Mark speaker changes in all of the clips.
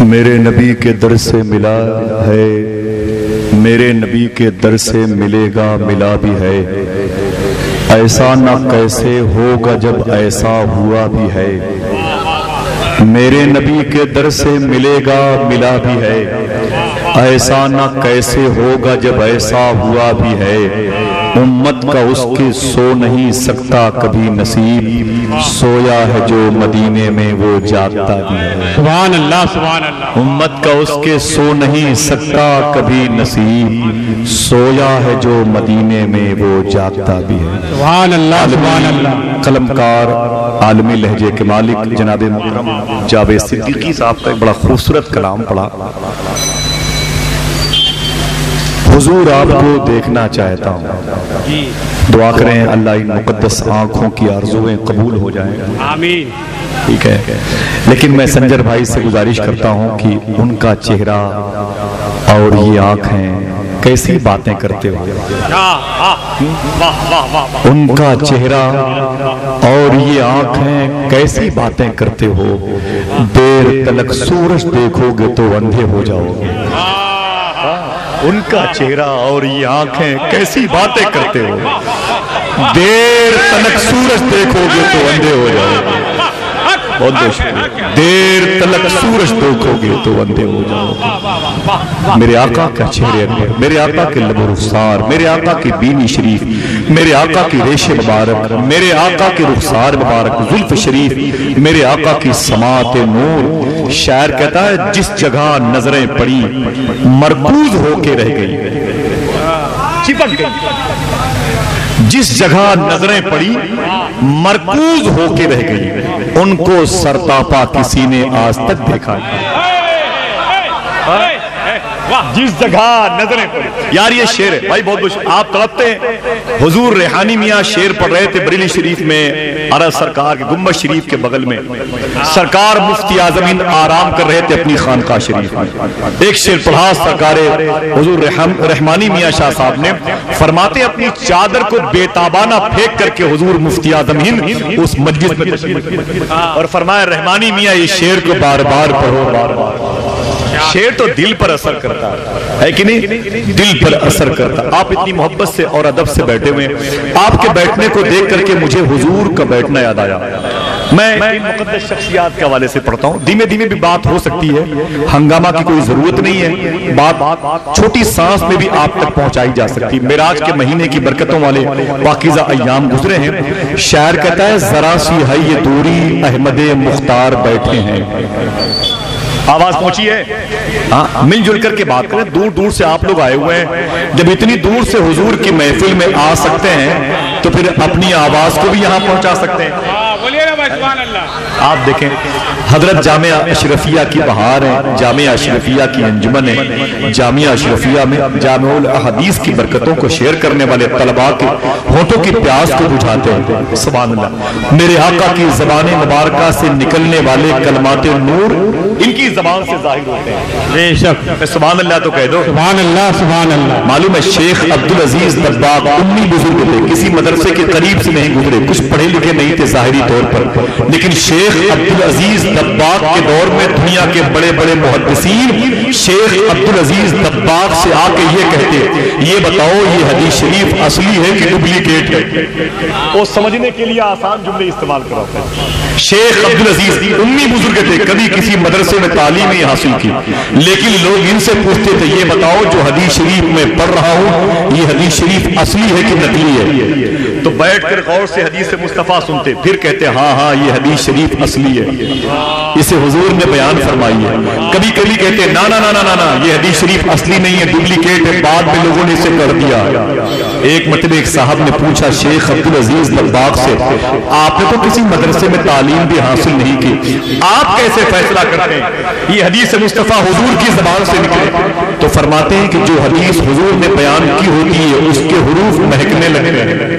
Speaker 1: میرے نبی کے در سے ملا ہے، میرے نبی کے در سے ملے گا ملا بھی ہے، ایسا نہ کیسے ہوگا جب ایسا ہوا بھی ہے، میرے نبی کے در سے ملے گا ملا بھی ہے، ایسا نہ کیسے ہوگا جب ایسا ہوا بھی ہے، امت کا اس کے سو نہیں سکتا کبھی نصیب، سویا ہے جو مدینے میں وہ جاگتا بھی ہے۔
Speaker 2: سبحان اللہ سبحان اللہ۔
Speaker 1: امت کا اس کے سو نہیں سکتا کبھی نصیب، سویا ہے جو مدینے میں وہ جاگتا بھی ہے۔
Speaker 2: سبحان اللہ سبحان اللہ۔
Speaker 1: قلمکار عالمی لہجے کے مالک جناب محترم جاوید صدیقی صاحب کا ایک بڑا خوبصورت کلام پڑھا۔ حضور آپ کو دیکھنا چاہتا ہوں، دعا کریں اللہ ان مقدس آنکھوں کی آرزویں قبول ہو جائیں،
Speaker 2: آمین۔
Speaker 1: ٹھیک ہے، لیکن میں سنجر بھائی سے گزارش کرتا ہوں کہ ان کا چہرہ اور یہ آنکھیں کیسی باتیں کرتے ہو، ان کا چہرہ اور یہ آنکھیں کیسی باتیں کرتے ہو، دیر تلک سورج دیکھو گے تو اندھے ہو جاؤ گے۔ ان کا چہرہ اور یہ آنکھیں کیسی باتیں کرتے ہو، دیر تلک سورج دیکھو گے تو اندھے ہو جاؤ گے۔ بہت بہت شکریہ۔ دیر تلک سورج دیکھو گے تو اندھے ہو جاؤ گے۔ میرے آقا کا چہرے انور، میرے آقا کے لب و رخسار، میرے آقا کی بینی شریف، میرے آقا کی ریش مبارک، میرے آقا کی رخسار مبارک، زلف شریف، میرے آقا کی سماعت نور۔ شاعر کہتا ہے جس جگہ نظریں پڑی مرکوز ہو کے رہ گئی، چپک گئی، جس جگہ نظریں پڑی مرکوز ہو کے رہ گئی، ان کو سرتاپا کسی نے آج تک دیکھا نہیں۔ جس جگہ نظریں پڑی، یار یہ شعر ہے بھائی، بہت بہت آپ تڑپتے ہیں۔ حضور ریحانی میاں شعر پڑھ رہے تھے بریلی شریف میں، عرض سرکار کے گنبد شریف کے بغل میں، سرکار مفتی اعظم ہند آرام کر رہے تھے اپنی خانقاہ شریف میں۔ ایک شعر پڑھا سرکار حضور رحمانی میاں شاہ صاحب نے، فرماتے اپنی چادر کو بے تابانہ پھینک کر کے حضور مفتی اعظم ہند اس مجلس میں تشریف اور فرمایا رحمانی میاں یہ شعر کو بار بار پڑھو، بار بار۔ شعر تو دل پر اثر کرتا ہے کہ نہیں؟ دل پر اثر کرتا۔ آپ اتنی محبت سے اور ادب سے بیٹھے ہوئے، آپ کے بیٹھنے کو دیکھ کر کے مجھے حضور کا بیٹھنا یاد آیا۔ میں ان مقدس شخصیات کے حوالے سے پڑھتا ہوں، دھیمے دھیمے بھی بات ہو سکتی ہے، ہنگامہ کی کوئی ضرورت نہیں ہے، بات چھوٹی سانس میں بھی آپ تک پہنچائی جا سکتی۔ معراج کے مہینے کی برکتوں والے پاکیزہ ایام گزرے ہیں۔ شاعر کہتا ہے ذرا سی ہے یہ دوری احمد مختار بیٹھے ہیں۔ آواز پہنچی ہے؟ ہاں، مل جل کر کے بات کریں، دور دور سے آپ لوگ آئے ہوئے ہیں، جب اتنی دور سے حضور کی محفل میں آ سکتے ہیں تو پھر اپنی آواز کو بھی یہاں پہنچا سکتے ہیں۔ آپ دیکھیں حضرت جامعہ اشرفیہ کی بہار ہے، جامعہ اشرفیہ کی انجمن ہے، جامعہ اشرفیہ میں جامع الاحادیث کی برکتوں کو شیئر کرنے والے طلباء کے ہونٹوں کی پیاس کو بجھاتے ہیں۔ سبحان اللہ، میرے آقا کی زبان مبارکہ سے نکلنے والے کلمات نور ان کی زبان سے ظاہر ہوتے ہیں۔
Speaker 2: بے شک،
Speaker 1: سبحان اللہ تو کہہ دو۔
Speaker 2: سبحان اللہ سبحان اللہ۔
Speaker 1: معلوم ہے شیخ عبدالعزیز دباغ امی بزرگ تھے، کسی مدرسے کے قریب سے نہیں گزرے، کچھ پڑھے لکھے نہیں تھے ظاہری طور پر، لیکن شیخ عبدالعزیز دباغ کے دور میں دنیا کے بڑے بڑے محدثین شیخ عبدالعزیز دباغ سے آ کے یہ کہتے یہ بتاؤ یہ حدیث شریف اصلی ہے کہ ڈپلیکیٹ ہے؟ وہ سمجھنے کے لیے آسان جملے استعمال کرو۔ شیخ عبدالعزیز امی بزرگ تھے، کبھی کسی مدرسے میں تعلیم نہیں حاصل کی، لیکن لوگ ان سے پوچھتے تھے یہ بتاؤ جو حدیث شریف میں پڑھ رہا ہوں یہ حدیث شریف اصلی ہے کہ نقلی ہے؟ تو بیٹھ کر غور سے حدیث مصطفیٰ سنتے، پھر کہتے ہاں ہاں یہ حدیث شریف اصلی ہے، اسے حضور نے بیان فرمائی ہے۔ کبھی کبھی کہتے نا نا نا نا نا یہ حدیث شریف اصلی نہیں ہے، ڈپلیکیٹ ہے، بعد میں لوگوں نے اسے کر دیا۔ ایک مرتبہ ایک صاحب نے پوچھا شیخ عبدالعزیز دباغ سے آپ نے تو کسی مدرسے میں تعلیم بھی حاصل نہیں کی، آپ کیسے فیصلہ کرتے ہیں یہ حدیث مصطفیٰ حضور کی زبان سے نکلے؟ تو فرماتے ہیں کہ جو حدیث حضور نے بیان کی ہوتی ہے اس کے حروف مہکنے لگتے ہیں۔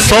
Speaker 1: 100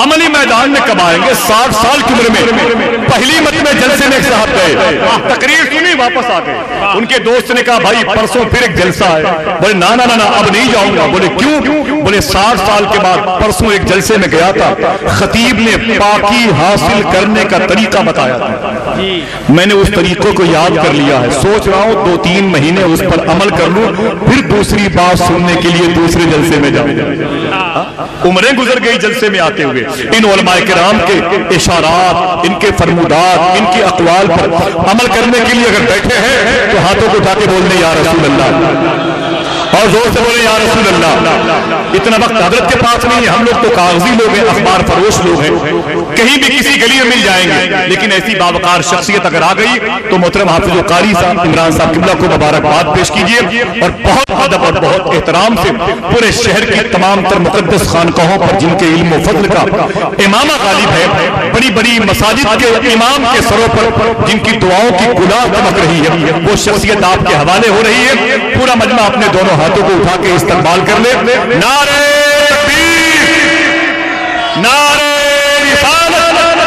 Speaker 1: عملی میدان میں کب آئیں گے؟ 60 سال کی عمر میں پہلی مرتبہ جلسے میں ایک صاحب گئے، تقریر سنی واپس آ گئے۔ ان کے دوست نے کہا بھائی پرسوں پھر ایک جلسہ ہے۔ بولے نا نا نا اب نہیں جاؤں گا۔ بولے کیوں؟ بولے 60 سال کے بعد پرسوں ایک جلسے میں گیا تھا، خطیب نے پاکی حاصل کرنے کا طریقہ بتایا تھا، میں نے اس طریقوں کو یاد کر لیا ہے، سوچ رہا ہوں 2-3 مہینے اس پر عمل کر لوں، پھر دوسری بات سننے کے لیے دوسرے جلسے میں جاؤں۔ عمریں گزر گئی جلسے میں آتے ہوئے، ان علماء کرام کے اشارات، ان کے فرمودات، ان کے اقوال پر عمل کرنے کے لیے اگر بیٹھے ہیں تو ہاتھوں کو اٹھا کے بولنے یا رسول اللہ، اور زور سے بولے یا رسول اللہ۔ اتنا وقت حضرت کے پاس نہیں ہے، ہم لوگ تو کاغذی لوگ ہیں، اخبار فروش لوگ ہیں، کہیں بھی کسی گلی میں مل جائیں گے، لیکن ایسی باوقار شخصیت اگر آ گئی تو محترم حافظ و قاری صاحب عمران صاحب قبلہ کو مبارکباد پیش کیجیے، اور بہت ادب اور بہت احترام سے پورے شہر کی تمام تر مقدس خانقاہوں پر جن کے علم و فضل کا امامہ غالب ہے، بڑی بڑی مساجد کے امام کے سروں پر جن کی دعاؤں کی گناہ چمک رہی ہے، وہ شخصیت آپ کے حوالے ہو رہی ہے۔ پورا مجمع اپنے دونوں ہاتھوں کو اٹھا کے استقبال کر لے۔ نعرہ تکبیر، نعرہ رسالت،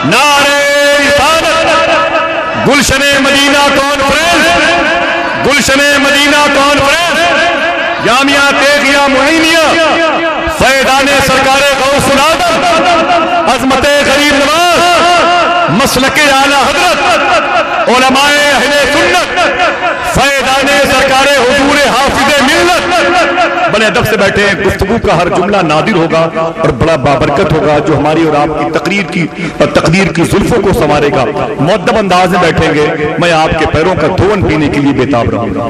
Speaker 1: نعرہ رسالت، گلشن مدینہ کانفرنس، گلشن مدینہ کانفرنس، جامعہ تیغیہ معینیہ، فیضان سرکار غوث العالم، عظمت غریب نواز، مسلک اعلیٰ حضرت، علماء اہل سنت، فیضان سرکار حضور حافظ ملت، بڑے ادب سے بیٹھے ہیں۔ گفتگو کا ہر جملہ نادر ہوگا اور بڑا بابرکت ہوگا، جو ہماری اور آپ کی تقدیر کی زلفوں کو سنوارے گا۔ مؤدب انداز میں بیٹھیں گے، میں آپ کے پیروں کا دھون پینے کے لیے بے تاب رہوں گا۔